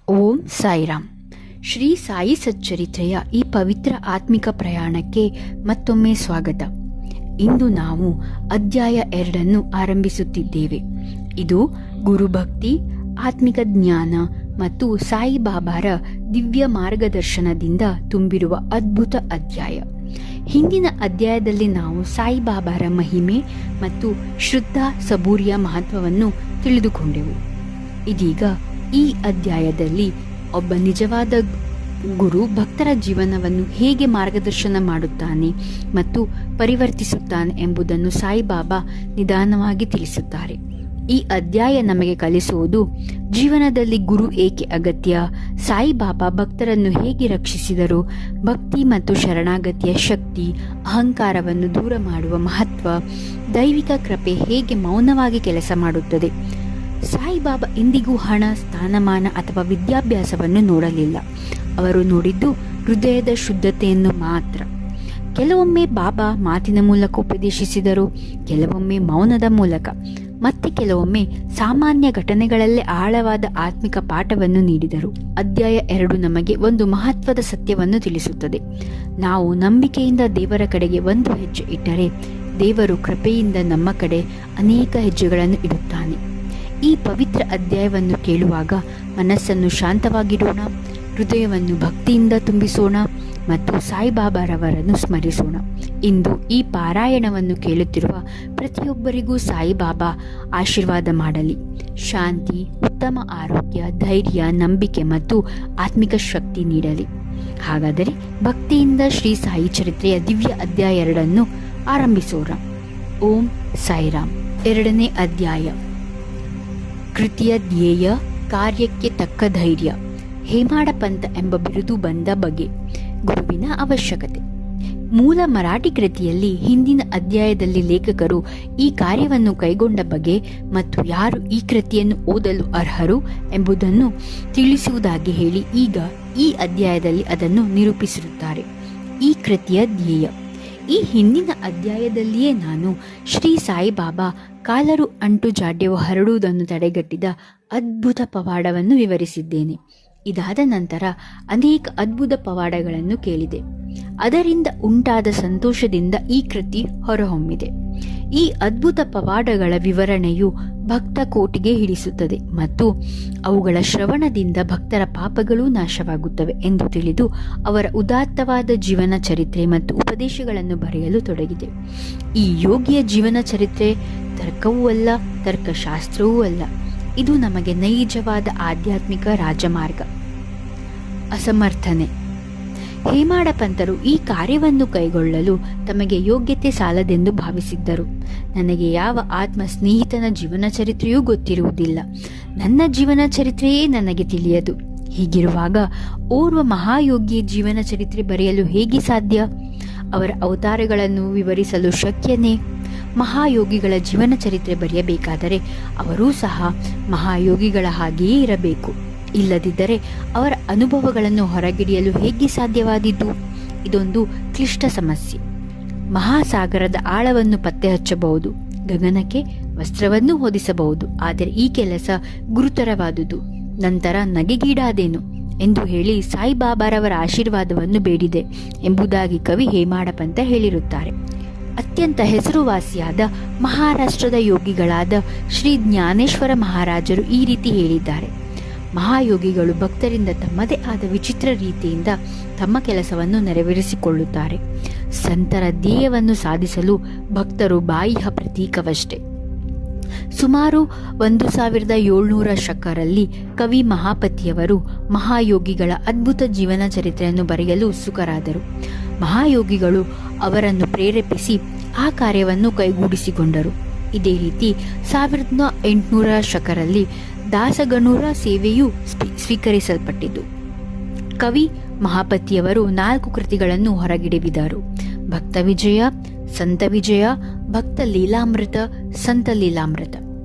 ಓಂ ಸಾಯಿರಾಮ್. ಶ್ರೀ ಸಾಯಿ ಸಚ್ಚರಿತ್ರೆಯ ಈ ಪವಿತ್ರ ಆತ್ಮಿಕ ಪ್ರಯಾಣಕ್ಕೆ ಮತ್ತೊಮ್ಮೆ ಸ್ವಾಗತ. ಇಂದು ನಾವು ಅಧ್ಯಾಯ 2 ಆರಂಭಿಸುತ್ತಿದ್ದೇವೆ. ಇದು ಗುರುಭಕ್ತಿ, ಆತ್ಮಿಕ ಜ್ಞಾನ ಮತ್ತು ಸಾಯಿಬಾಬಾರ ದಿವ್ಯ ಮಾರ್ಗದರ್ಶನದಿಂದ ತುಂಬಿರುವ ಅದ್ಭುತ ಅಧ್ಯಾಯ. ಹಿಂದಿನ ಅಧ್ಯಾಯದಲ್ಲಿ ನಾವು ಸಾಯಿಬಾಬಾರ ಮಹಿಮೆ ಮತ್ತು ಶ್ರದ್ಧಾ ಸಬೂರಿಯ ಮಹತ್ವವನ್ನು ತಿಳಿದುಕೊಂಡೆವು. ಇದೀಗ ಈ ಅಧ್ಯಾಯದಲ್ಲಿ ಒಬ್ಬ ನಿಜವಾದ ಗುರು ಭಕ್ತರ ಜೀವನವನ್ನು ಹೇಗೆ ಮಾರ್ಗದರ್ಶನ ಮಾಡುತ್ತಾನೆ ಮತ್ತು ಪರಿವರ್ತಿಸುತ್ತಾನೆ ಎಂಬುದನ್ನು ಸಾಯಿಬಾಬಾ ನಿಧಾನವಾಗಿ ತಿಳಿಸುತ್ತಾರೆ. ಈ ಅಧ್ಯಾಯ ನಮಗೆ ಕಲಿಸುವುದು ಜೀವನದಲ್ಲಿ ಗುರು ಏಕೆ ಅಗತ್ಯ, ಸಾಯಿಬಾಬಾ ಭಕ್ತರನ್ನು ಹೇಗೆ ರಕ್ಷಿಸಿದರು, ಭಕ್ತಿ ಮತ್ತು ಶರಣಾಗತಿಯ ಶಕ್ತಿ, ಅಹಂಕಾರವನ್ನು ದೂರ ಮಾಡುವ ಮಹತ್ವ, ದೈವಿಕ ಕೃಪೆ ಹೇಗೆ ಮೌನವಾಗಿ ಕೆಲಸ ಮಾಡುತ್ತದೆ. ಸಾಯಿಬಾಬಾ ಎಂದಿಗೂ ಹಣ, ಸ್ಥಾನಮಾನ ಅಥವಾ ವಿದ್ಯಾಭ್ಯಾಸವನ್ನು ನೋಡಲಿಲ್ಲ. ಅವರು ನೋಡಿದ್ದು ಹೃದಯದ ಶುದ್ಧತೆಯನ್ನು ಮಾತ್ರ. ಕೆಲವೊಮ್ಮೆ ಬಾಬಾ ಮಾತಿನ ಮೂಲಕ ಉಪದೇಶಿಸಿದರು, ಕೆಲವೊಮ್ಮೆ ಮೌನದ ಮೂಲಕ, ಮತ್ತೆ ಕೆಲವೊಮ್ಮೆ ಸಾಮಾನ್ಯ ಘಟನೆಗಳಲ್ಲೇ ಆಳವಾದ ಆತ್ಮಿಕ ಪಾಠವನ್ನು ನೀಡಿದರು. ಅಧ್ಯಾಯ 2 ನಮಗೆ ಒಂದು ಮಹತ್ವದ ಸತ್ಯವನ್ನು ತಿಳಿಸುತ್ತದೆ. ನಾವು ನಂಬಿಕೆಯಿಂದ ದೇವರ ಕಡೆಗೆ ಒಂದು ಹೆಜ್ಜೆ ಇಟ್ಟರೆ, ದೇವರು ಕೃಪೆಯಿಂದ ನಮ್ಮ ಕಡೆ ಅನೇಕ ಹೆಜ್ಜೆಗಳನ್ನು ಇಡುತ್ತಾನೆ. ಈ ಪವಿತ್ರ ಅಧ್ಯಾಯವನ್ನು ಕೇಳುವಾಗ ಮನಸ್ಸನ್ನು ಶಾಂತವಾಗಿಡೋಣ, ಹೃದಯವನ್ನು ಭಕ್ತಿಯಿಂದ ತುಂಬಿಸೋಣ ಮತ್ತು ಸಾಯಿಬಾಬಾರವರನ್ನು ಸ್ಮರಿಸೋಣ. ಇಂದು ಈ ಪಾರಾಯಣವನ್ನು ಕೇಳುತ್ತಿರುವ ಪ್ರತಿಯೊಬ್ಬರಿಗೂ ಸಾಯಿಬಾಬಾ ಆಶೀರ್ವಾದ ಮಾಡಲಿ. ಶಾಂತಿ, ಉತ್ತಮ ಆರೋಗ್ಯ, ಧೈರ್ಯ, ನಂಬಿಕೆ ಮತ್ತು ಆತ್ಮಿಕ ಶಕ್ತಿ ನೀಡಲಿ. ಹಾಗಾದರೆ ಭಕ್ತಿಯಿಂದ ಶ್ರೀ ಸಾಯಿ ಚರಿತ್ರೆಯ ದಿವ್ಯ ಅಧ್ಯಾಯ 2 ಆರಂಭಿಸೋಣ. ಓಂ ಸಾಯಿರಾಮ್. 2ನೇ ಅಧ್ಯಾಯ. ಕೃತಿಯ ಧ್ಯೇಯ, ಕಾರ್ಯಕ್ಕೆ ತಕ್ಕ ಧೈರ್ಯ. ಹೇಮಾಡ ಪಂಥ ಎಂಬ ಬಿರುದು ಬಂದ ಬಗೆ, ಗುರುವಿನ ಅವಶ್ಯಕತೆ. ಮೂಲ ಮರಾಠಿ ಕೃತಿಯಲ್ಲಿ ಹಿಂದಿನ ಅಧ್ಯಾಯದಲ್ಲಿ ಲೇಖಕರು ಈ ಕಾರ್ಯವನ್ನು ಕೈಗೊಂಡ ಬಗೆ ಮತ್ತು ಯಾರು ಈ ಕೃತಿಯನ್ನು ಓದಲು ಅರ್ಹರು ಎಂಬುದನ್ನು ತಿಳಿಸುವುದಾಗಿ ಹೇಳಿ ಈಗ ಈ ಅಧ್ಯಾಯದಲ್ಲಿ ಅದನ್ನು ನಿರೂಪಿಸಿರುತ್ತಾರೆ. ಈ ಕೃತಿಯ ಧ್ಯೇಯ. ಈ ಹಿಂದಿನ ಅಧ್ಯಾಯದಲ್ಲಿಯೇ ನಾನು ಶ್ರೀ ಸಾಯಿಬಾಬಾ ಕಾಲರು ಅಂಟು ಜಾಡ್ಯವು ಹರಡುವುದನ್ನು ತಡೆಗಟ್ಟಿದ ಅದ್ಭುತ ಪವಾಡವನ್ನು ವಿವರಿಸಿದ್ದೇನೆ. ಇದಾದ ನಂತರ ಅನೇಕ ಅದ್ಭುತ ಪವಾಡಗಳನ್ನು ಕೇಳಿದೆ. ಅದರಿಂದ ಉಂಟಾದ ಸಂತೋಷದಿಂದ ಈ ಕೃತಿ ಹೊರಹೊಮ್ಮಿದೆ. ಈ ಅದ್ಭುತ ಪವಾಡಗಳ ವಿವರಣೆಯು ಭಕ್ತ ಕೋಟಿಗೆ ಹಿಡಿಸುತ್ತದೆ ಮತ್ತು ಅವುಗಳ ಶ್ರವಣದಿಂದ ಭಕ್ತರ ಪಾಪಗಳೂ ನಾಶವಾಗುತ್ತವೆ ಎಂದು ತಿಳಿದು ಅವರ ಉದಾತ್ತವಾದ ಜೀವನ ಚರಿತ್ರೆ ಮತ್ತು ಉಪದೇಶಗಳನ್ನು ಬರೆಯಲು ತೊಡಗಿದೆ. ಈ ಯೋಗಿಯ ಜೀವನ ಚರಿತ್ರೆ ತರ್ಕವೂ ಅಲ್ಲ, ತರ್ಕಶಾಸ್ತ್ರವೂ ಅಲ್ಲ. ಇದು ನಮಗೆ ನೈಜವಾದ ಆಧ್ಯಾತ್ಮಿಕ ರಾಜಮಾರ್ಗ. ಅಸಮರ್ಥನೆ. ಹೇಮಾಡ ಪಂತರು ಈ ಕಾರ್ಯವನ್ನು ಕೈಗೊಳ್ಳಲು ತಮಗೆ ಯೋಗ್ಯತೆ ಸಾಲದೆಂದು ಭಾವಿಸಿದ್ದರು. ನನಗೆ ಯಾವ ಆತ್ಮ ಸ್ನೇಹಿತನ ಜೀವನ ಚರಿತ್ರೆಯೂ ಗೊತ್ತಿರುವುದಿಲ್ಲ. ನನ್ನ ಜೀವನ ಚರಿತ್ರೆಯೇ ನನಗೆ ತಿಳಿಯದು. ಹೀಗಿರುವಾಗ ಓರ್ವ ಮಹಾಯೋಗಿಯ ಜೀವನ ಚರಿತ್ರೆ ಬರೆಯಲು ಹೇಗೆ ಸಾಧ್ಯ? ಅವರ ಅವತಾರಗಳನ್ನು ವಿವರಿಸಲು ಶಕ್ಯನೇ? ಮಹಾಯೋಗಿಗಳ ಜೀವನ ಚರಿತ್ರೆ ಬರೆಯಬೇಕಾದರೆ ಅವರೂ ಸಹ ಮಹಾಯೋಗಿಗಳ ಹಾಗೆಯೇ ಇರಬೇಕು. ಇಲ್ಲದಿದ್ದರೆ ಅವರ ಅನುಭವಗಳನ್ನು ಹೊರಗಿಡಿಯಲು ಹೇಗೆ ಸಾಧ್ಯವಾದೀತು? ಇದೊಂದು ಕ್ಲಿಷ್ಟ ಸಮಸ್ಯೆ. ಮಹಾಸಾಗರದ ಆಳವನ್ನು ಪತ್ತೆ ಹಚ್ಚಬಹುದು, ಗಗನಕ್ಕೆ ವಸ್ತ್ರವನ್ನು ಹೊದಿಸಬಹುದು, ಆದರೆ ಈ ಕೆಲಸ ಗುರುತರವಾದುದು. ನಂತರ ನಗೆಗೀಡಾದೇನು ಎಂದು ಹೇಳಿ ಸಾಯಿಬಾಬಾರವರ ಆಶೀರ್ವಾದವನ್ನು ಬೇಡಿದೆ ಎಂಬುದಾಗಿ ಕವಿ ಹೇಮಾಡ ಪಂತ ಹೇಳಿರುತ್ತಾರೆ. ಅತ್ಯಂತ ಹೆಸರುವಾಸಿಯಾದ ಮಹಾರಾಷ್ಟ್ರದ ಯೋಗಿಗಳಾದ ಶ್ರೀ ಜ್ಞಾನೇಶ್ವರ ಮಹಾರಾಜರು ಈ ರೀತಿ ಹೇಳಿದ್ದಾರೆ. ಮಹಾಯೋಗಿಗಳು ಭಕ್ತರಿಂದ ತಮ್ಮದೇ ಆದ ವಿಚಿತ್ರ ರೀತಿಯಿಂದ ತಮ್ಮ ಕೆಲಸವನ್ನು ನೆರವೇರಿಸಿಕೊಳ್ಳುತ್ತಾರೆ. ಸಂತರ ಧ್ಯೇಯವನ್ನು ಸಾಧಿಸಲು ಭಕ್ತರು ಬಾಹ್ಯ ಪ್ರತೀಕವಷ್ಟೇ. ಸುಮಾರು 1700 ಶಕರಲ್ಲಿ ಕವಿ ಮಹಾಪತಿಯವರು ಮಹಾಯೋಗಿಗಳ ಅದ್ಭುತ ಜೀವನ ಚರಿತ್ರೆಯನ್ನು ಬರೆಯಲು ಉತ್ಸುಕರಾದರು. ಮಹಾಯೋಗಿಗಳು ಅವರನ್ನು ಪ್ರೇರೇಪಿಸಿ ಆ ಕಾರ್ಯವನ್ನು ಕೈಗೂಡಿಸಿಕೊಂಡರು. ಇದೇ ರೀತಿ 1800 ಶಕರಲ್ಲಿ ದಾಸಗಣೂರ ಸೇವೆಯೂ ಸ್ವೀಕರಿಸಲ್ಪಟ್ಟಿತು. ಕವಿ ಮಹಾಪತಿಯವರು 4 ಕೃತಿಗಳನ್ನು ಹೊರಗಿಡಿದರು: ಭಕ್ತ ವಿಜಯ, ಸಂತ ವಿಜಯ, ಭಕ್ತ ಲೀಲಾಮೃತ, ಸಂತ ಲೀಲಾಮೃತ.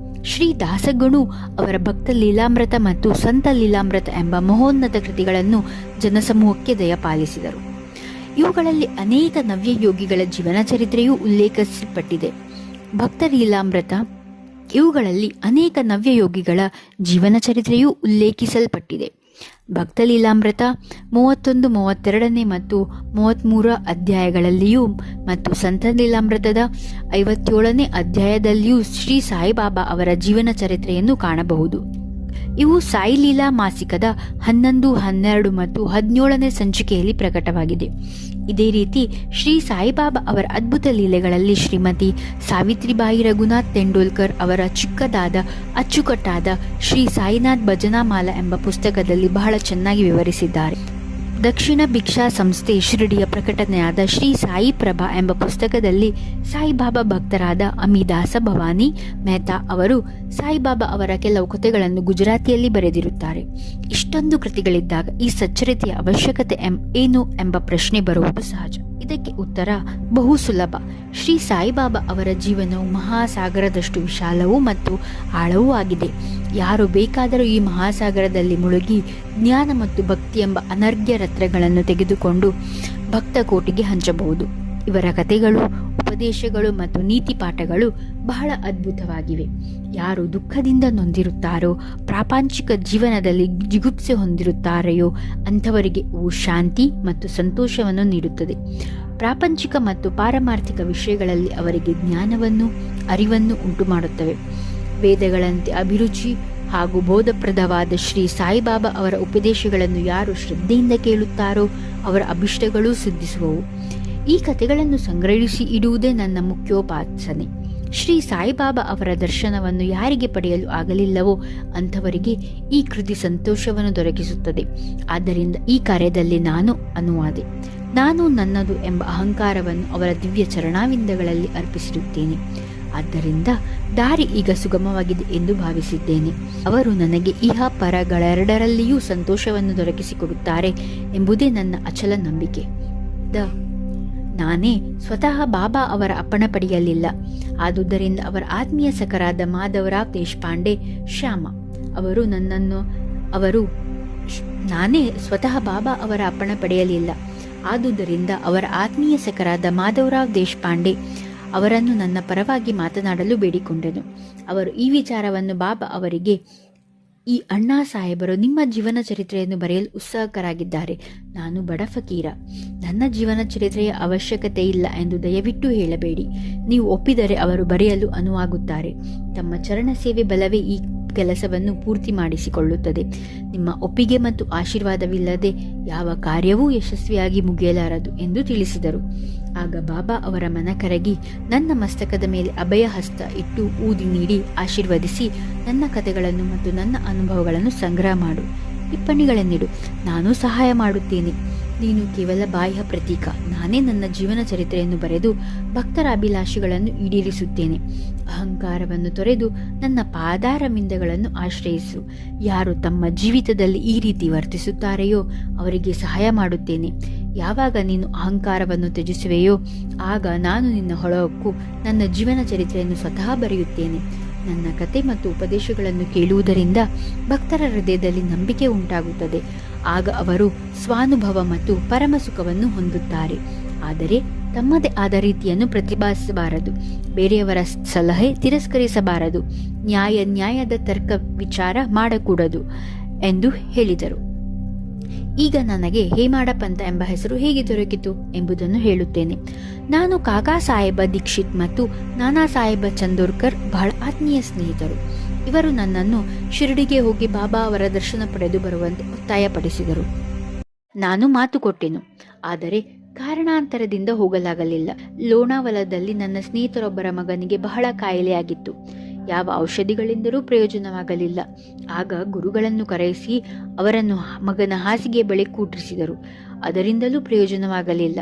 ಶ್ರೀ ದಾಸಗಣು ಅವರ ಭಕ್ತ ಲೀಲಾಮೃತ ಮತ್ತು ಸಂತ ಲೀಲಾಮೃತ ಎಂಬ ಮಹೋನ್ನತ ಕೃತಿಗಳನ್ನು ಜನಸಮೂಹಕ್ಕೆ ದಯಪಾಲಿಸಿದರು. ಇವುಗಳಲ್ಲಿ ಅನೇಕ ನವ್ಯ ಯೋಗಿಗಳ ಜೀವನ ಚರಿತ್ರೆಯೂ ಉಲ್ಲೇಖಿಸಲ್ಪಟ್ಟಿದೆ. ಭಕ್ತ ಲೀಲಾಮೃತ ಇವುಗಳಲ್ಲಿ ಅನೇಕ ನವ್ಯ ಯೋಗಿಗಳ ಜೀವನ ಚರಿತ್ರೆಯೂ ಉಲ್ಲೇಖಿಸಲ್ಪಟ್ಟಿದೆ. ಭಕ್ತಲೀಲಾಮೃತ 31, 32 ಮತ್ತು 33 ಅಧ್ಯಾಯಗಳಲ್ಲಿಯೂ ಮತ್ತು ಸಂತ ಲೀಲಾಮೃತದ 57ನೇ ಅಧ್ಯಾಯದಲ್ಲಿಯೂ ಶ್ರೀ ಸಾಯಿಬಾಬಾ ಅವರ ಜೀವನ ಚರಿತ್ರೆಯನ್ನು ಕಾಣಬಹುದು. ಇವು ಸಾಯಿ ಲೀಲಾ ಮಾಸಿಕದ 11, 12 ಮತ್ತು 17ನೇ ಸಂಚಿಕೆಯಲ್ಲಿ ಪ್ರಕಟವಾಗಿದೆ. ಇದೇ ರೀತಿ ಶ್ರೀ ಸಾಯಿಬಾಬಾ ಅವರ ಅದ್ಭುತ ಲೀಲೆಗಳಲ್ಲಿ ಶ್ರೀಮತಿ ಸಾವಿತ್ರಿಬಾಯಿ ರಘುನಾಥ್ ತೆಂಡೂಲ್ಕರ್ ಅವರ ಚಿಕ್ಕದಾದ ಅಚ್ಚುಕಟ್ಟಾದ ಶ್ರೀ ಸಾಯಿನಾಥ್ ಭಜನಾಮಾಲಾ ಎಂಬ ಪುಸ್ತಕದಲ್ಲಿ ಬಹಳ ಚೆನ್ನಾಗಿ ವಿವರಿಸಿದ್ದಾರೆ. ದಕ್ಷಿಣ ಭಿಕ್ಷಾ ಸಂಸ್ಥೆ ಶಿರಡಿಯ ಪ್ರಕಟಣೆಯಾದ ಶ್ರೀ ಸಾಯಿ ಪ್ರಭಾ ಎಂಬ ಪುಸ್ತಕದಲ್ಲಿ ಸಾಯಿಬಾಬಾ ಭಕ್ತರಾದ ಅಮಿದಾಸ ಭವಾನಿ ಮೆಹ್ತಾ ಅವರು ಸಾಯಿಬಾಬಾ ಅವರ ಕೆಲವು ಕಥೆಗಳನ್ನು ಗುಜರಾತಿಯಲ್ಲಿ ಬರೆದಿರುತ್ತಾರೆ. ಇಷ್ಟೊಂದು ಕೃತಿಗಳಿದ್ದಾಗ ಈ ಸಚ್ಚರಿತೆಯ ಅವಶ್ಯಕತೆ ಏನು ಎಂಬ ಪ್ರಶ್ನೆ ಬರುವುದು ಸಹಜ. ಇದಕ್ಕೆ ಉತ್ತರ ಬಹು ಸುಲಭ. ಶ್ರೀ ಸಾಯಿಬಾಬಾ ಅವರ ಜೀವನವು ಮಹಾಸಾಗರದಷ್ಟು ವಿಶಾಲವೂ ಮತ್ತು ಆಳವೂ ಆಗಿದೆ. ಯಾರು ಬೇಕಾದರೂ ಈ ಮಹಾಸಾಗರದಲ್ಲಿ ಮುಳುಗಿ ಜ್ಞಾನ ಮತ್ತು ಭಕ್ತಿ ಎಂಬ ಅನರ್ಘ್ಯ ರತ್ನಗಳನ್ನು ತೆಗೆದುಕೊಂಡು ಭಕ್ತ ಕೋಟಿಗೆ ಹಂಚಬಹುದು. ಇವರ ಕಥೆಗಳು, ಉಪದೇಶಗಳು ಮತ್ತು ನೀತಿ ಪಾಠಗಳು ಬಹಳ ಅದ್ಭುತವಾಗಿವೆ. ಯಾರು ದುಃಖದಿಂದ ನೊಂದಿರುತ್ತಾರೋ, ಪ್ರಾಪಂಚಿಕ ಜೀವನದಲ್ಲಿ ಜಿಗುಪ್ಸೆ ಹೊಂದಿರುತ್ತಾರೆಯೋ ಅಂಥವರಿಗೆ ಇವು ಶಾಂತಿ ಮತ್ತು ಸಂತೋಷವನ್ನು ನೀಡುತ್ತದೆ. ಪ್ರಾಪಂಚಿಕ ಮತ್ತು ಪಾರಮಾರ್ಥಿಕ ವಿಷಯಗಳಲ್ಲಿ ಅವರಿಗೆ ಜ್ಞಾನವನ್ನು, ಅರಿವನ್ನು ಉಂಟು ಮಾಡುತ್ತವೆ. ವೇದಗಳಂತೆ ಅಭಿರುಚಿ ಹಾಗೂ ಬೋಧಪ್ರದವಾದ ಶ್ರೀ ಸಾಯಿಬಾಬಾ ಅವರ ಉಪದೇಶಗಳನ್ನು ಯಾರು ಶ್ರದ್ಧೆಯಿಂದ ಕೇಳುತ್ತಾರೋ ಅವರ ಅಭಿಷ್ಟಗಳೂ ಸಿದ್ಧಿಸುವವು. ಈ ಕಥೆಗಳನ್ನು ಸಂಗ್ರಹಿಸಿ ಇಡುವುದೇ ನನ್ನ ಮುಖ್ಯೋಪಾಸನೆ. ಶ್ರೀ ಸಾಯಿಬಾಬಾ ಅವರ ದರ್ಶನವನ್ನು ಯಾರಿಗೆ ಪಡೆಯಲು ಆಗಲಿಲ್ಲವೋ ಅಂಥವರಿಗೆ ಈ ಕೃತಿ ಸಂತೋಷವನ್ನು ದೊರಕಿಸುತ್ತದೆ. ಆದ್ದರಿಂದ ಈ ಕಾರ್ಯದಲ್ಲಿ ನಾನು ಅನುವಾದೆ. ನಾನು ನನ್ನದು ಎಂಬ ಅಹಂಕಾರವನ್ನು ಅವರ ದಿವ್ಯ ಚರಣಾವಿಂದಗಳಲ್ಲಿ ಅರ್ಪಿಸಿರುತ್ತೇನೆ. ಆದ್ದರಿಂದ ದಾರಿ ಈಗ ಸುಗಮವಾಗಿದೆ ಎಂದು ಭಾವಿಸಿದ್ದೇನೆ. ಅವರು ನನಗೆ ಇಹ ಪರಗಳೆರಡರಲ್ಲಿಯೂ ಸಂತೋಷವನ್ನು ದೊರಕಿಸಿಕೊಡುತ್ತಾರೆ ಎಂಬುದೇ ನನ್ನ ಅಚಲ ನಂಬಿಕೆ. ನಾನೇ ಸ್ವತಃ ಬಾಬಾ ಅವರ ಅಪ್ಪಣೆ ಪಡೆಯಲಿಲ್ಲ. ಆದುದರಿಂದ ಅವರ ಆತ್ಮೀಯ ಸಖರಾದ ಮಾಧವರಾವ್ ದೇಶಪಾಂಡೆ ಶ್ಯಾಮ ನಾನೇ ಸ್ವತಃ ಬಾಬಾ ಅವರ ಅಪ್ಪಣೆ ಪಡೆಯಲಿಲ್ಲ. ಆದುದರಿಂದ ಅವರ ಆತ್ಮೀಯ ಸಖರಾದ ಮಾಧವರಾವ್ ದೇಶಪಾಂಡೆ ಅವರನ್ನು ನನ್ನ ಪರವಾಗಿ ಮಾತನಾಡಲು ಬೇಡಿಕೊಂಡೆನು. ಅವರು ಈ ವಿಚಾರವನ್ನು ಬಾಬಾ ಅವರಿಗೆ, ಈ ಅಣ್ಣಾ ಸಾಹೇಬರು ನಿಮ್ಮ ಜೀವನ ಚರಿತ್ರೆಯನ್ನು ಬರೆಯಲು ಉತ್ಸುಕರಾಗಿದ್ದಾರೆ. ನಾನು ಬಡ ಫಕೀರ, ನನ್ನ ಜೀವನ ಚರಿತ್ರೆಯ ಅವಶ್ಯಕತೆ ಇಲ್ಲ ಎಂದು ದಯವಿಟ್ಟು ಹೇಳಬೇಡಿ. ನೀವು ಒಪ್ಪಿದರೆ ಅವರು ಬರೆಯಲು ಅನುವಾಗುತ್ತಾರೆ. ತಮ್ಮ ಚರಣ ಸೇವೆ ಬಲವೇ ಈ ಕೆಲಸವನ್ನು ಪೂರ್ತಿ ಮಾಡಿಸಿಕೊಳ್ಳುತ್ತದೆ. ನಿಮ್ಮ ಒಪ್ಪಿಗೆ ಮತ್ತು ಆಶೀರ್ವಾದವಿಲ್ಲದೆ ಯಾವ ಕಾರ್ಯವೂ ಯಶಸ್ವಿಯಾಗಿ ಮುಗಿಯಲಾರದು ಎಂದು ತಿಳಿಸಿದರು. ಆಗ ಬಾಬಾ ಅವರ ಮನ ಕರಗಿ ನನ್ನ ಮಸ್ತಕದ ಮೇಲೆ ಅಭಯ ಹಸ್ತ ಇಟ್ಟು ಊದಿ ನೀಡಿ ಆಶೀರ್ವದಿಸಿ, ನನ್ನ ಕಥೆಗಳನ್ನು ಮತ್ತು ನನ್ನ ಅನುಭವಗಳನ್ನು ಸಂಗ್ರಹ ಮಾಡು, ಟಿಪ್ಪಣಿಗಳನ್ನಿಡು, ನಾನು ಸಹಾಯ ಮಾಡುತ್ತೇನೆ. ನೀನು ಕೇವಲ ಬಾಹ್ಯ ಪ್ರತೀಕ. ನಾನೇ ನನ್ನ ಜೀವನ ಚರಿತ್ರೆಯನ್ನು ಬರೆದು ಭಕ್ತರ ಅಭಿಲಾಷೆಗಳನ್ನು ಈಡೇರಿಸುತ್ತೇನೆ. ಅಹಂಕಾರವನ್ನು ತೊರೆದು ನನ್ನ ಪಾದಾರವಿಂದಗಳನ್ನು ಆಶ್ರಯಿಸು. ಯಾರು ತಮ್ಮ ಜೀವಿತದಲ್ಲಿ ಈ ರೀತಿ ವರ್ತಿಸುತ್ತಾರೆಯೋ ಅವರಿಗೆ ಸಹಾಯ ಮಾಡುತ್ತೇನೆ. ಯಾವಾಗ ನೀನು ಅಹಂಕಾರವನ್ನು ತ್ಯಜಿಸುವೆಯೋ ಆಗ ನಾನು ನಿನ್ನ ಹೊಳಹೊಕ್ಕು ನನ್ನ ಜೀವನ ಚರಿತ್ರೆಯನ್ನು ಸ್ವತಃ ಬರೆಯುತ್ತೇನೆ. ನನ್ನ ಕತೆ ಮತ್ತು ಉಪದೇಶಗಳನ್ನು ಕೇಳುವುದರಿಂದ ಭಕ್ತರ ಹೃದಯದಲ್ಲಿ ನಂಬಿಕೆ ಉಂಟಾಗುತ್ತದೆ. ಆಗ ಅವರು ಸ್ವಾನುಭವ ಮತ್ತು ಪರಮ ಸುಖವನ್ನು ಹೊಂದುತ್ತಾರೆ. ಆದರೆ ತಮ್ಮದೇ ಆದ ರೀತಿಯನ್ನು ಪ್ರತಿಪಾದಿಸಬಾರದು. ಬೇರೆಯವರ ಸಲಹೆ ತಿರಸ್ಕರಿಸಬಾರದು. ನ್ಯಾಯದ ತರ್ಕ ವಿಚಾರ ಮಾಡಕೂಡದು ಎಂದು ಹೇಳಿದರು. ಈಗ ನನಗೆ ಹೇಮಾಡಪಂತ ಎಂಬ ಹೆಸರು ಹೇಗೆ ದೊರಕಿತು ಎಂಬುದನ್ನು ಹೇಳುತ್ತೇನೆ. ನಾನು ಕಾಕಾ ಸಾಹೇಬ ದೀಕ್ಷಿತ್ ಮತ್ತು ನಾನಾ ಸಾಹೇಬ ಚಂದೋರ್ಕರ್ ಬಹಳ ಆತ್ಮೀಯ ಸ್ನೇಹಿತರು. ಇವರು ನನ್ನನ್ನು ಶಿರಡಿಗೆ ಹೋಗಿ ಬಾಬಾ ಅವರ ದರ್ಶನ ಪಡೆದು ಬರುವಂತೆ ಒತ್ತಾಯಪಡಿಸಿದರು. ನಾನು ಮಾತು ಕೊಟ್ಟೆನು. ಆದರೆ ಕಾರಣಾಂತರದಿಂದ ಹೋಗಲಾಗಲಿಲ್ಲ. ಲೋನಾವಲದಲ್ಲಿ ನನ್ನ ಸ್ನೇಹಿತರೊಬ್ಬರ ಮಗನಿಗೆ ಬಹಳ ಕಾಯಿಲೆಯಾಗಿತ್ತು. ಯಾವ ಔಷಧಿಗಳಿಂದಲೂ ಪ್ರಯೋಜನವಾಗಲಿಲ್ಲ. ಆಗ ಗುರುಗಳನ್ನು ಕರೆಯಿಸಿ ಅವರನ್ನು ಮಗನ ಹಾಸಿಗೆ ಬಳಿ ಕೂಟ್ರಿಸಿದರು. ಅದರಿಂದಲೂ ಪ್ರಯೋಜನವಾಗಲಿಲ್ಲ.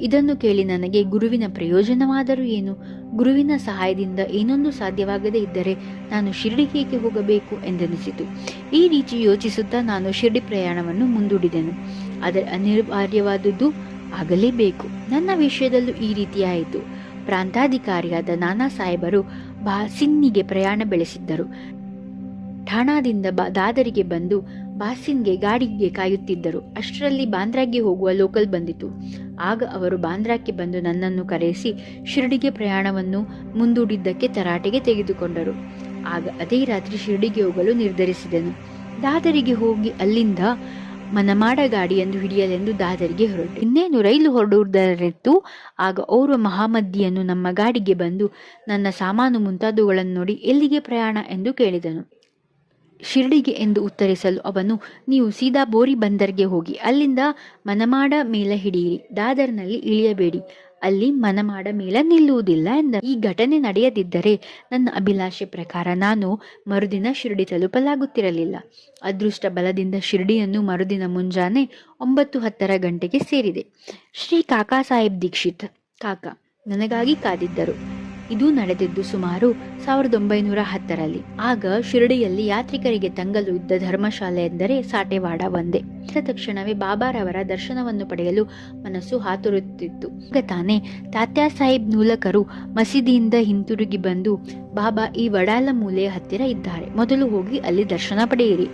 ಇದನ್ನು ಕೇಳಿ ನನಗೆ ಗುರುವಿನ ಪ್ರಯೋಜನವಾದರೂ ಏನು? ಗುರುವಿನ ಸಹಾಯದಿಂದ ಏನೊಂದು ಸಾಧ್ಯವಾಗದೇ ಇದ್ದರೆ ನಾನು ಶಿರಡಿಗೆ ಹೋಗಬೇಕು ಎಂದೆನಿಸಿತು. ಈ ರೀತಿ ಯೋಚಿಸುತ್ತಾ ನಾನು ಶಿರಡಿ ಪ್ರಯಾಣವನ್ನು ಮುಂದೂಡಿದೆನು. ಆದರೆ ಅನಿವಾರ್ಯವಾದುದು ಆಗಲೇಬೇಕು. ನನ್ನ ವಿಷಯದಲ್ಲೂ ಈ ರೀತಿಯಾಯಿತು. ಪ್ರಾಂತಾಧಿಕಾರಿಯಾದ ನಾನಾ ಸಾಹೇಬರು ಬಾಸಿನ್ನಿಗೆ ಪ್ರಯಾಣ ಬೆಳೆಸಿದ್ದರು. ಠಾಣಾದಿಂದ ದಾದರಿಗೆ ಬಂದು ಬಾಸಿನ್ಗೆ ಗಾಡಿಗೆ ಕಾಯುತ್ತಿದ್ದರು. ಅಷ್ಟರಲ್ಲಿ ಬಾಂದ್ರಾಗೆ ಹೋಗುವ ಲೋಕಲ್ ಬಂದಿತು. ಆಗ ಅವರು ಬಾಂದ್ರಾಕ್ಕೆ ಬಂದು ನನ್ನನ್ನು ಕರೆಸಿ ಶಿರಡಿಗೆ ಪ್ರಯಾಣವನ್ನು ಮುಂದೂಡಿದ್ದಕ್ಕೆ ತರಾಟೆಗೆ ತೆಗೆದುಕೊಂಡರು. ಆಗ ಅದೇ ರಾತ್ರಿ ಶಿರಡಿಗೆ ಹೋಗಲು ನಿರ್ಧರಿಸಿದೆನು. ದಾದರಿಗೆ ಹೋಗಿ ಅಲ್ಲಿಂದ ಮನಮಾಡ ಗಾಡಿಯನ್ನು ಹಿಡಿಯಲೆಂದು ದಾದರಿಗೆ ಹೊರಟು. ಇನ್ನೇನು ರೈಲು ಹೊರಡುವುದರಿತ್ತು. ಆಗ ಓರ್ವ ಮಹಾಮದ್ದಿಯನ್ನು ನಮ್ಮ ಗಾಡಿಗೆ ಬಂದು ನನ್ನ ಸಾಮಾನು ಮುಂತಾದವುಗಳನ್ನು ನೋಡಿ ಎಲ್ಲಿಗೆ ಪ್ರಯಾಣ ಎಂದು ಕೇಳಿದನು. ಶಿರ್ಡಿಗೆ ಎಂದು ಉತ್ತರಿಸಲು ಅವನು, ನೀವು ಸೀದಾ ಬೋರಿ ಬಂದರ್ಗೆ ಹೋಗಿ ಅಲ್ಲಿಂದ ಮನಮಾಡ ಮೇಲ ಹಿಡಿಯಿರಿ, ದಾದರ್ನಲ್ಲಿ ಇಳಿಯಬೇಡಿ, ಅಲ್ಲಿ ಮನಮಾಡ ಮೇಲ ನಿಲ್ಲುವುದಿಲ್ಲ ಎಂದ. ಈ ಘಟನೆ ನಡೆಯದಿದ್ದರೆ ನನ್ನ ಅಭಿಲಾಷೆ ಪ್ರಕಾರ ನಾನು ಮರುದಿನ ಶಿರ್ಡಿ ತಲುಪಲಾಗುತ್ತಿರಲಿಲ್ಲ. ಅದೃಷ್ಟ ಬಲದಿಂದ ಶಿರ್ಡಿಯನ್ನು ಮರುದಿನ ಮುಂಜಾನೆ 9:10 ಗಂಟೆಗೆ ಸೇರಿದೆ. ಶ್ರೀ ಕಾಕಾ ಸಾಹೇಬ್ ದೀಕ್ಷಿತ್ ಕಾಕಾ ನನಗಾಗಿ ಕಾದಿದ್ದರು. ಇದು ನಡೆದಿದ್ದು ಸುಮಾರು 1910ರಲ್ಲಿ. ಆಗ ಶಿರ್ಡಿಯಲ್ಲಿ ಯಾತ್ರಿಕರಿಗೆ ತಂಗಲು ಇದ್ದ ಧರ್ಮಶಾಲೆ ಎಂದರೆ ಸಾಟೆವಾಡ ಒಂದೇ. ತಕ್ಷಣವೇ ಬಾಬಾರವರ ದರ್ಶನವನ್ನು ಪಡೆಯಲು ಮನಸ್ಸು ಹಾತೊರೆಯುತ್ತಿತ್ತು. ಆಗ ತಾನೇ ತಾತ್ಯಾ ಸಾಹೇಬ್ ನೂಲಕರು ಮಸೀದಿಯಿಂದ ಹಿಂತಿರುಗಿ ಬಂದು, ಬಾಬಾ ಈ ವಡಾಲ ಮೂಲೆಯ ಹತ್ತಿರ ಇದ್ದಾರೆ, ಮೊದಲು ಹೋಗಿ ಅಲ್ಲಿ ದರ್ಶನ ಪಡೆಯಿರಿ,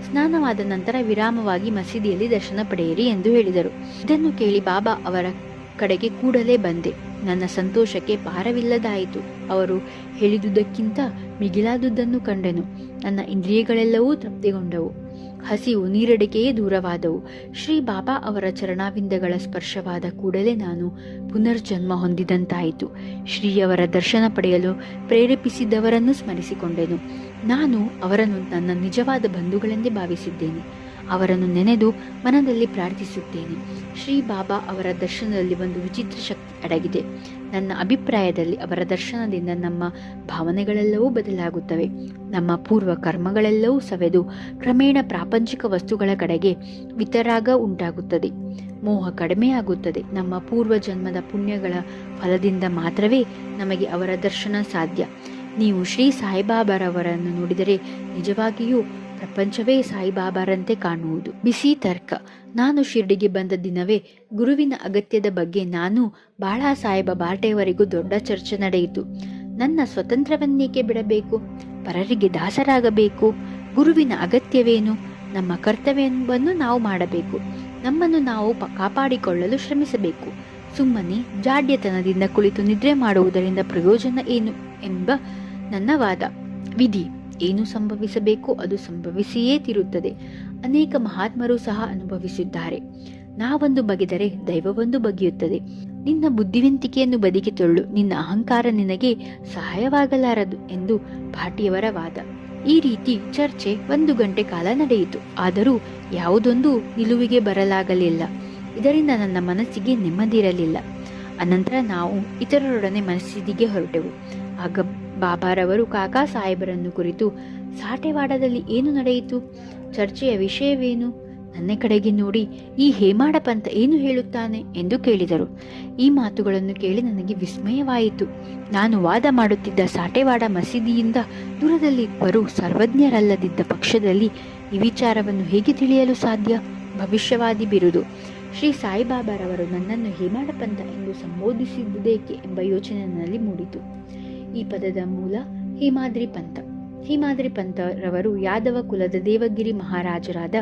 ಸ್ನಾನವಾದ ನಂತರ ವಿರಾಮವಾಗಿ ಮಸೀದಿಯಲ್ಲಿ ದರ್ಶನ ಪಡೆಯಿರಿ ಎಂದು ಹೇಳಿದರು. ಇದನ್ನು ಕೇಳಿ ಬಾಬಾ ಅವರ ಕಡೆಗೆ ಕೂಡಲೇ ಬಂದೆ. ನನ್ನ ಸಂತೋಷಕ್ಕೆ ಪಾರವಿಲ್ಲದಾಯಿತು. ಅವರು ಹೇಳಿದುದಕ್ಕಿಂತ ಮಿಗಿಲಾದುದನ್ನು ಕಂಡೆನು. ನನ್ನ ಇಂದ್ರಿಯಗಳೆಲ್ಲವೂ ತೃಪ್ತಿಗೊಂಡವು. ಹಸಿವು ನೀರಡಿಕೆಯೇ ದೂರವಾದವು. ಶ್ರೀ ಬಾಬಾ ಅವರ ಚರಣಾವಿಂದಗಳ ಸ್ಪರ್ಶವಾದ ಕೂಡಲೇ ನಾನು ಪುನರ್ಜನ್ಮ ಹೊಂದಿದಂತಾಯಿತು. ಶ್ರೀಯವರ ದರ್ಶನ ಪಡೆಯಲು ಪ್ರೇರೇಪಿಸಿದವರನ್ನು ಸ್ಮರಿಸಿಕೊಂಡೆನು. ನಾನು ಅವರನ್ನು ನನ್ನ ನಿಜವಾದ ಬಂಧುಗಳೆಂದೇ ಭಾವಿಸಿದ್ದೇನೆ. ಅವರನ್ನು ನೆನೆದು ಮನದಲ್ಲಿ ಪ್ರಾರ್ಥಿಸುತ್ತೇನೆ. ಶ್ರೀ ಬಾಬಾ ಅವರ ದರ್ಶನದಲ್ಲಿ ಒಂದು ವಿಚಿತ್ರ ಶಕ್ತಿ ಅಡಗಿದೆ. ನನ್ನ ಅಭಿಪ್ರಾಯದಲ್ಲಿ ಅವರ ದರ್ಶನದಿಂದ ನಮ್ಮ ಭಾವನೆಗಳೆಲ್ಲವೂ ಬದಲಾಗುತ್ತವೆ. ನಮ್ಮ ಪೂರ್ವ ಕರ್ಮಗಳೆಲ್ಲವೂ ಸವೆದು ಕ್ರಮೇಣ ಪ್ರಾಪಂಚಿಕ ವಸ್ತುಗಳ ಕಡೆಗೆ ವಿತರಾಗ ಉಂಟಾಗುತ್ತದೆ. ಮೋಹ ಕಡಿಮೆಯಾಗುತ್ತದೆ. ನಮ್ಮ ಪೂರ್ವ ಜನ್ಮದ ಪುಣ್ಯಗಳ ಫಲದಿಂದ ಮಾತ್ರವೇ ನಮಗೆ ಅವರ ದರ್ಶನ ಸಾಧ್ಯ. ನೀವು ಶ್ರೀ ಸಾಯಿಬಾಬಾರವರನ್ನು ನೋಡಿದರೆ ನಿಜವಾಗಿಯೂ ಪ್ರಪಂಚವೇ ಸಾಯಿಬಾಬಾರಂತೆ ಕಾಣುವುದು. ಬಿಸಿ ತರ್ಕ. ನಾನು ಶಿರ್ಡಿಗೆ ಬಂದ ದಿನವೇ ಗುರುವಿನ ಅಗತ್ಯದ ಬಗ್ಗೆ ನಾನು ಬಾಳಾ ಸಾಹೇಬ ಬಾಟೆಯವರಿಗೂ ದೊಡ್ಡ ಚರ್ಚೆ ನಡೆಯಿತು. ನನ್ನ ಸ್ವತಂತ್ರವನ್ನೇಕೆ ಬಿಡಬೇಕು? ಪರರಿಗೆ ದಾಸರಾಗಬೇಕು? ಗುರುವಿನ ಅಗತ್ಯವೇನು? ನಮ್ಮ ಕರ್ತವ್ಯವನ್ನು ನಾವು ಮಾಡಬೇಕು. ನಮ್ಮನ್ನು ನಾವು ಕಾಪಾಡಿಕೊಳ್ಳಲು ಶ್ರಮಿಸಬೇಕು. ಸುಮ್ಮನೆ ಜಾಡ್ಯತನದಿಂದ ಕುಳಿತು ನಿದ್ರೆ ಮಾಡುವುದರಿಂದ ಪ್ರಯೋಜನ ಏನು ಎಂಬ ನನ್ನ ವಾದ. ವಿಧಿ ಏನು ಸಂಭವಿಸಬೇಕು ಅದು ಸಂಭವಿಸಿಯೇ ತಿರುತ್ತದೆ. ಅನೇಕ ಮಹಾತ್ಮರು ಸಹ ಅನುಭವಿಸಿದ್ದಾರೆ. ನಾವೊಂದು ಬಗೆದರೆ ದೈವವೊಂದು ಬಗೆಯುತ್ತದೆ. ನಿನ್ನ ಬುದ್ಧಿವಂತಿಕೆಯನ್ನು ಬದಿಗೆ ತೊಳ್ಳು, ನಿನ್ನ ಅಹಂಕಾರ ನಿನಗೆ ಸಹಾಯವಾಗಲಾರದು ಎಂದು ಭಾಟಿಯವರ ವಾದ. ಈ ರೀತಿ ಚರ್ಚೆ 1 ಗಂಟೆ ಕಾಲ ನಡೆಯಿತು. ಆದರೂ ಯಾವುದೊಂದು ನಿಲುವಿಗೆ ಬರಲಾಗಲಿಲ್ಲ. ಇದರಿಂದ ನನ್ನ ಮನಸ್ಸಿಗೆ ನೆಮ್ಮದಿರಲಿಲ್ಲ. ಅನಂತರ ನಾವು ಇತರರೊಡನೆ ಮಸೀದಿಗೆ ಹೊರಟೆವು. ಆಗ ಬಾಬಾರವರು ಕಾಕಾ ಸಾಹೇಬರನ್ನು ಕುರಿತು, ಸಾಟೆವಾಡದಲ್ಲಿ ಏನು ನಡೆಯಿತು? ಚರ್ಚೆಯ ವಿಷಯವೇನು? ನನ್ನ ಕಡೆಗೆ ನೋಡಿ, ಈ ಹೇಮಾಡ ಪಂಥ ಏನು ಹೇಳುತ್ತಾನೆ ಎಂದು ಕೇಳಿದರು. ಈ ಮಾತುಗಳನ್ನು ಕೇಳಿ ನನಗೆ ವಿಸ್ಮಯವಾಯಿತು. ನಾನು ವಾದ ಮಾಡುತ್ತಿದ್ದ ಸಾಟೆವಾಡ ಮಸೀದಿಯಿಂದ ದೂರದಲ್ಲಿಬ್ಬರು ಸರ್ವಜ್ಞರಲ್ಲದಿದ್ದ ಪಕ್ಷದಲ್ಲಿ ಈ ವಿಚಾರವನ್ನು ಹೇಗೆ ತಿಳಿಯಲು ಸಾಧ್ಯ? ಭವಿಷ್ಯವಾದಿ ಬಿರುದು. ಶ್ರೀ ಸಾಯಿಬಾಬಾರವರು ನನ್ನನ್ನು ಹೇಮಾಡ ಪಂಥ ಎಂದು ಸಂಬೋಧಿಸಿದ್ದುದೇಕೆ ಎಂಬ ಯೋಚನೆ ನನ್ನಲ್ಲಿ ಮೂಡಿತು. ಈ ಪದದ ಮೂಲ ಹೇಮಾದ್ರಿ ಪಂಥ. ಹೇಮಾದ್ರಿ ಪಂಥರವರು ಯಾದವ ಕುಲದ ದೇವಗಿರಿ ಮಹಾರಾಜರಾದ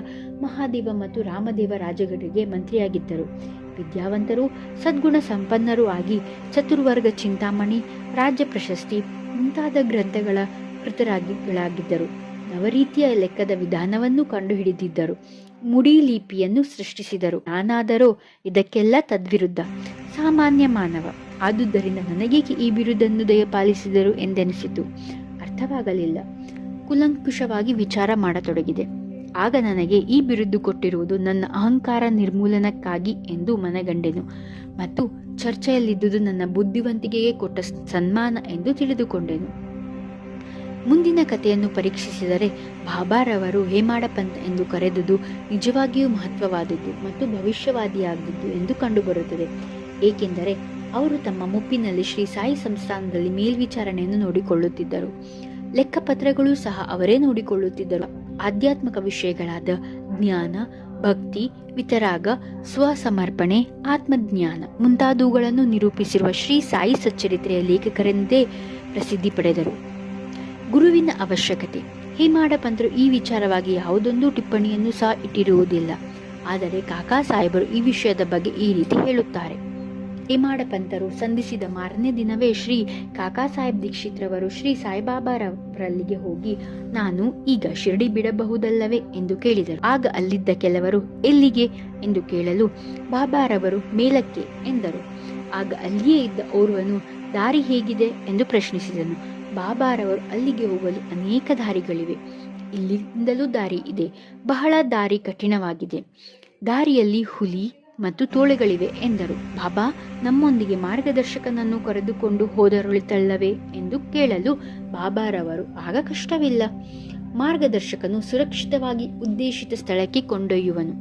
ಮಹಾದೇವ ಮತ್ತು ರಾಮದೇವ ರಾಜಗರಿಗೆ ಮಂತ್ರಿಯಾಗಿದ್ದರು. ವಿದ್ಯಾವಂತರು, ಸದ್ಗುಣ ಸಂಪನ್ನರೂ ಆಗಿ ಚತುರ್ವರ್ಗ ಚಿಂತಾಮಣಿ, ರಾಜ್ಯ ಪ್ರಶಸ್ತಿ ಮುಂತಾದ ಗ್ರಂಥಗಳ ಕೃತರಾಗಿಗಳಾಗಿದ್ದರು. ನವರೀತಿಯ ಲೆಕ್ಕದ ವಿಧಾನವನ್ನು ಕಂಡುಹಿಡಿದಿದ್ದರು. ಮುಡಿ ಲಿಪಿಯನ್ನು ಸೃಷ್ಟಿಸಿದರು. ನಾನಾದರೋ ಇದಕ್ಕೆಲ್ಲ ತದ್ವಿರುದ್ಧ, ಸಾಮಾನ್ಯ ಮಾನವ. ಆದುದರಿಂದ ನನಗೇಕೆ ಈ ಬಿರುದನ್ನು ದಯಪಾಲಿಸಿದರು ಎಂದೆನಿಸಿತು. ಅರ್ಥವಾಗಲಿಲ್ಲ. ಕುಲಂಕುಷವಾಗಿ ವಿಚಾರ ಮಾಡತೊಡಗಿದೆ. ಆಗ ನನಗೆ ಈ ಬಿರುದು ಕೊಟ್ಟಿರುವುದು ನನ್ನ ಅಹಂಕಾರ ನಿರ್ಮೂಲನಕ್ಕಾಗಿ ಎಂದು ಮನಗಂಡೆನು ಮತ್ತು ಚರ್ಚೆಯಲ್ಲಿದ್ದುದು ನನ್ನ ಬುದ್ಧಿವಂತಿಕೆಗೆ ಕೊಟ್ಟ ಸನ್ಮಾನ ಎಂದು ತಿಳಿದುಕೊಂಡೆನು. ಮುಂದಿನ ಕಥೆಯನ್ನು ಪರೀಕ್ಷಿಸಿದರೆ ಬಾಬಾರವರು ಹೇಮಾಡ ಪಂಥ ಎಂದು ಕರೆದುದು ನಿಜವಾಗಿಯೂ ಮಹತ್ವವಾದದ್ದು ಮತ್ತು ಭವಿಷ್ಯವಾದಿಯಾದದ್ದು ಎಂದು ಕಂಡುಬರುತ್ತದೆ. ಏಕೆಂದರೆ ಅವರು ತಮ್ಮ ಮುಪ್ಪಿನಲ್ಲಿ ಶ್ರೀ ಸಾಯಿ ಸಂಸ್ಥಾನದಲ್ಲಿ ಮೇಲ್ವಿಚಾರಣೆಯನ್ನು ನೋಡಿಕೊಳ್ಳುತ್ತಿದ್ದರು. ಲೆಕ್ಕಪತ್ರಗಳು ಸಹ ಅವರೇ ನೋಡಿಕೊಳ್ಳುತ್ತಿದ್ದರು. ಆಧ್ಯಾತ್ಮಿಕ ವಿಷಯಗಳಾದ ಜ್ಞಾನ, ಭಕ್ತಿ, ವಿತರಾಗ, ಸ್ವಸಮರ್ಪಣೆ, ಆತ್ಮಜ್ಞಾನ ಮುಂತಾದವುಗಳನ್ನು ನಿರೂಪಿಸಿರುವ ಶ್ರೀ ಸಾಯಿ ಸಚ್ಚರಿತ್ರೆಯ ಲೇಖಕರೆಂದೇ ಪ್ರಸಿದ್ಧಿ ಪಡೆದರು. ಗುರುವಿನ ಅವಶ್ಯಕತೆ. ಹೇಮಾಡ ಪಂಥರು ಈ ವಿಚಾರವಾಗಿ ಯಾವುದೊಂದು ಟಿಪ್ಪಣಿಯನ್ನು ಸಹ ಇಟ್ಟಿರುವುದಿಲ್ಲ. ಆದರೆ ಕಾಕಾ ಸಾಹೇಬರು ಈ ವಿಷಯದ ಬಗ್ಗೆ ಈ ರೀತಿ ಹೇಳುತ್ತಾರೆ. ಹೇಮಾಡ ಪಂತರು ಸಂಧಿಸಿದ ಮಾರನೇ ದಿನವೇ ಶ್ರೀ ಕಾಕಾ ಸಾಹೇಬ್ ದೀಕ್ಷಿತ್ರವರು ಶ್ರೀ ಸಾಯಿಬಾಬಾರವರಲ್ಲಿಗೆ ಹೋಗಿ, ನಾನು ಈಗ ಶಿರಡಿ ಬಿಡಬಹುದಲ್ಲವೇ ಎಂದು ಕೇಳಿದರು. ಆಗ ಅಲ್ಲಿದ್ದ ಕೆಲವರು ಎಲ್ಲಿಗೆ ಎಂದು ಕೇಳಲು ಬಾಬಾರವರು ಮೇಲಕ್ಕೆ ಎಂದರು. ಆಗ ಅಲ್ಲಿಯೇ ಇದ್ದ ಓರ್ವನು ದಾರಿ ಹೇಗಿದೆ ಎಂದು ಪ್ರಶ್ನಿಸಿದನು. ಬಾಬಾರವರು ಅಲ್ಲಿಗೆ ಹೋಗಲು ಅನೇಕ ದಾರಿಗಳಿವೆ, ಇಲ್ಲಿಂದಲೂ ದಾರಿ ಇದೆ, ಬಹಳ ದಾರಿ ಕಠಿಣವಾಗಿದೆ, ದಾರಿಯಲ್ಲಿ ಹುಲಿ ಮತ್ತು ತೋಳೆಗಳಿವೆ ಎಂದರು. ಬಾಬಾ, ನಮ್ಮೊಂದಿಗೆ ಮಾರ್ಗದರ್ಶಕನನ್ನು ಕರೆದುಕೊಂಡು ಹೋದರುಳಿತಲ್ಲವೇ ಎಂದು ಕೇಳಲು ಬಾಬಾರವರು, ಆಗ ಕಷ್ಟವಿಲ್ಲ, ಮಾರ್ಗದರ್ಶಕನು ಸುರಕ್ಷಿತವಾಗಿ ಉದ್ದೇಶಿತ ಸ್ಥಳಕ್ಕೆ ಕೊಂಡೊಯ್ಯುವನು.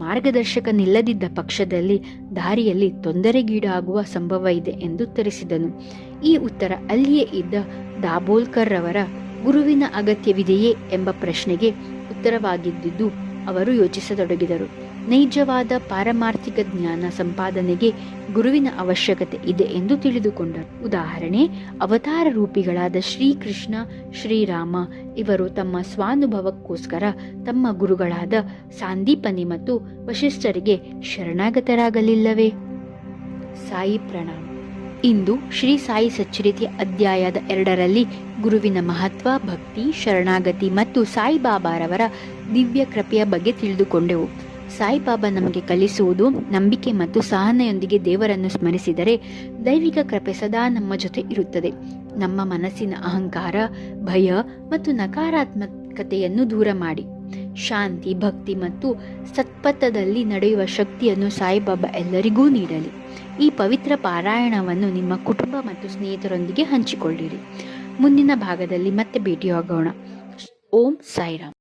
ಮಾರ್ಗದರ್ಶಕನಿಲ್ಲದಿದ್ದ ಪಕ್ಷದಲ್ಲಿ ದಾರಿಯಲ್ಲಿ ತೊಂದರೆಗೀಡಾಗುವ ಸಂಭವ ಇದೆ ಎಂದು ಉತ್ತರಿಸಿದನು. ಈ ಉತ್ತರ ಅಲ್ಲಿಯೇ ಇದ್ದ ದಾಬೋಲ್ಕರ್ ರವರ ಗುರುವಿನ ಅಗತ್ಯವಿದೆಯೇ ಎಂಬ ಪ್ರಶ್ನೆಗೆ ಉತ್ತರವಾಗಿದ್ದುದು. ಅವರು ಯೋಚಿಸತೊಡಗಿದರು. ನೈಜವಾದ ಪಾರಮಾರ್ಥಿಕ ಜ್ಞಾನ ಸಂಪಾದನೆಗೆ ಗುರುವಿನ ಅವಶ್ಯಕತೆ ಇದೆ ಎಂದು ತಿಳಿದುಕೊಂಡರು. ಉದಾಹರಣೆ, ಅವತಾರ ರೂಪಿಗಳಾದ ಶ್ರೀಕೃಷ್ಣ, ಶ್ರೀರಾಮ ಇವರು ತಮ್ಮ ಸ್ವಾನುಭವಕ್ಕೋಸ್ಕರ ತಮ್ಮ ಗುರುಗಳಾದ ಸಾಂದೀಪನಿ ಮತ್ತು ವಶಿಷ್ಠರಿಗೆ ಶರಣಾಗತರಾಗಲಿಲ್ಲವೇ? ಸಾಯಿ ಪ್ರಣಾಮ. ಇಂದು ಶ್ರೀ ಸಾಯಿ ಸಚ್ಚರಿತೆಯ ಅಧ್ಯಾಯದ 2ರಲ್ಲಿ ಗುರುವಿನ ಮಹತ್ವ, ಭಕ್ತಿ, ಶರಣಾಗತಿ ಮತ್ತು ಸಾಯಿಬಾಬಾರವರ ದಿವ್ಯ ಕೃಪೆಯ ಬಗ್ಗೆ ತಿಳಿದುಕೊಂಡೆವು. ಸಾಯಿಬಾಬಾ ನಮಗೆ ಕಲಿಸುವುದು ನಂಬಿಕೆ ಮತ್ತು ಸಹನೆಯೊಂದಿಗೆ ದೇವರನ್ನು ಸ್ಮರಿಸಿದರೆ ದೈವಿಕ ಕೃಪೆ ಸದಾ ನಮ್ಮ ಜೊತೆ ಇರುತ್ತದೆ. ನಮ್ಮ ಮನಸ್ಸಿನ ಅಹಂಕಾರ, ಭಯ ಮತ್ತು ನಕಾರಾತ್ಮಕತೆಯನ್ನು ದೂರ ಮಾಡಿ ಶಾಂತಿ, ಭಕ್ತಿ ಮತ್ತು ಸತ್ಪಥದಲ್ಲಿ ನಡೆಯುವ ಶಕ್ತಿಯನ್ನು ಸಾಯಿಬಾಬಾ ಎಲ್ಲರಿಗೂ ನೀಡಲಿ. ಈ ಪವಿತ್ರ ಪಾರಾಯಣವನ್ನು ನಿಮ್ಮ ಕುಟುಂಬ ಮತ್ತು ಸ್ನೇಹಿತರೊಂದಿಗೆ ಹಂಚಿಕೊಳ್ಳಿರಿ. ಮುಂದಿನ ಭಾಗದಲ್ಲಿ ಮತ್ತೆ ಭೇಟಿಯಾಗೋಣ. ಓಂ ಸಾಯಿರಾಮ್.